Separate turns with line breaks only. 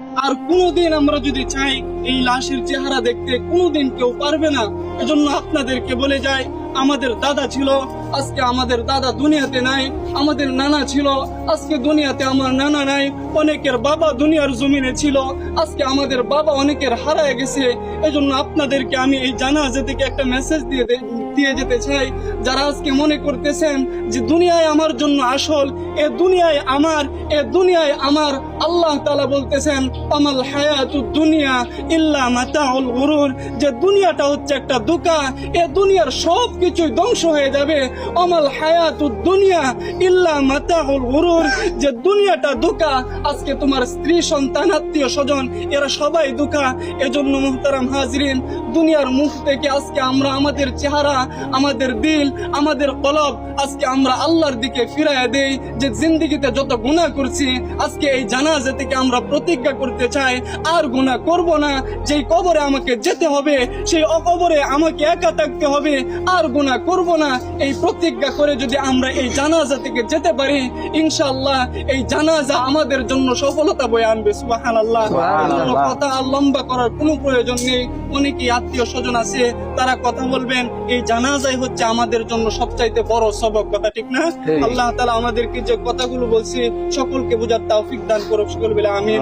আর কোনোদিন আমরা যদি চাই এই লাশের চেহারা দেখতে, কোনোদিন কেউ পারবে না। এজন্য আপনাদেরকে বলে যাই, আমাদের দাদা ছিল, আজকে আমাদের দাদা দুনিয়াতে নাই। আমাদের নানা ছিল, আজকে দুনিয়াতে আমার নানা নাই। অনেকের বাবা দুনিয়ার জমিনে ছিল, আজকে আমাদের বাবা অনেকের হারায় গেছে। এজন্য আপনাদেরকে আমি এই জানাজা থেকে একটা মেসেজ দিয়ে যেতে চাই। যারা আজকে মনে করতেছেন যে দুনিয়ায় আমার জন্য আসল, এ দুনিয়ায় আমার, আল্লাহ তাআলা বলতেছেন আমাল হায়াতুদ দুনিয়া ইল্লা মাতাউল গুরুর, যে দুনিয়াটা হচ্ছে একটা ধোঁকা, এ দুনিয়ার সব কিছুই ধ্বংস হয়ে যাবে। আমাল হায়াতুদ দুনিয়া ইল্লা মাতাউল গুরুর, যে দুনিয়াটা ধোঁকা। আজকে তোমার স্ত্রী, সন্তান, আত্মীয় স্বজন এরা সবাই ধোঁকা। এজন্য মুহতারাম হাজরিন, দুনিয়ার মুখ থেকে আজকে আমরা আমাদের চেহারা, আমাদের দিল, আমাদের কলব আজকে আমরা আল্লাহর দিকে ফিরাইয়া দেই। যে জিন্দেগিতে যত গুনাহ করছি, আজকে এই জানাজা থেকে আমরা প্রতিজ্ঞা করতে চাই আর গুনাহ করব না। যেই কবরে আমাকে যেতে হবে, সেই কবরে আমাকে একা থাকতে হবে, আর গুনাহ করব না। এই প্রতিজ্ঞা করে যদি আমরা এই জানাজা থেকে যেতে পারি, ইনশাআল্লাহ এই জানাজা আমাদের জন্য সফলতা বয়ে আনবে। সুবহানাল্লাহ। কথা আর লম্বা করার কোনো প্রয়োজন নেই। অনেকেই আত্মীয় স্বজন আছে, তারা কথা বলবেন। এই জানাজাই হচ্ছে আমাদের জন্য সবচাইতে বড় সবক, কথা ঠিক না? আল্লাহ তাআলা আমাদেরকে যে কথাগুলো বলছি সকলকে বোঝার তৌফিক দান করুক। সকল বলে আমিন।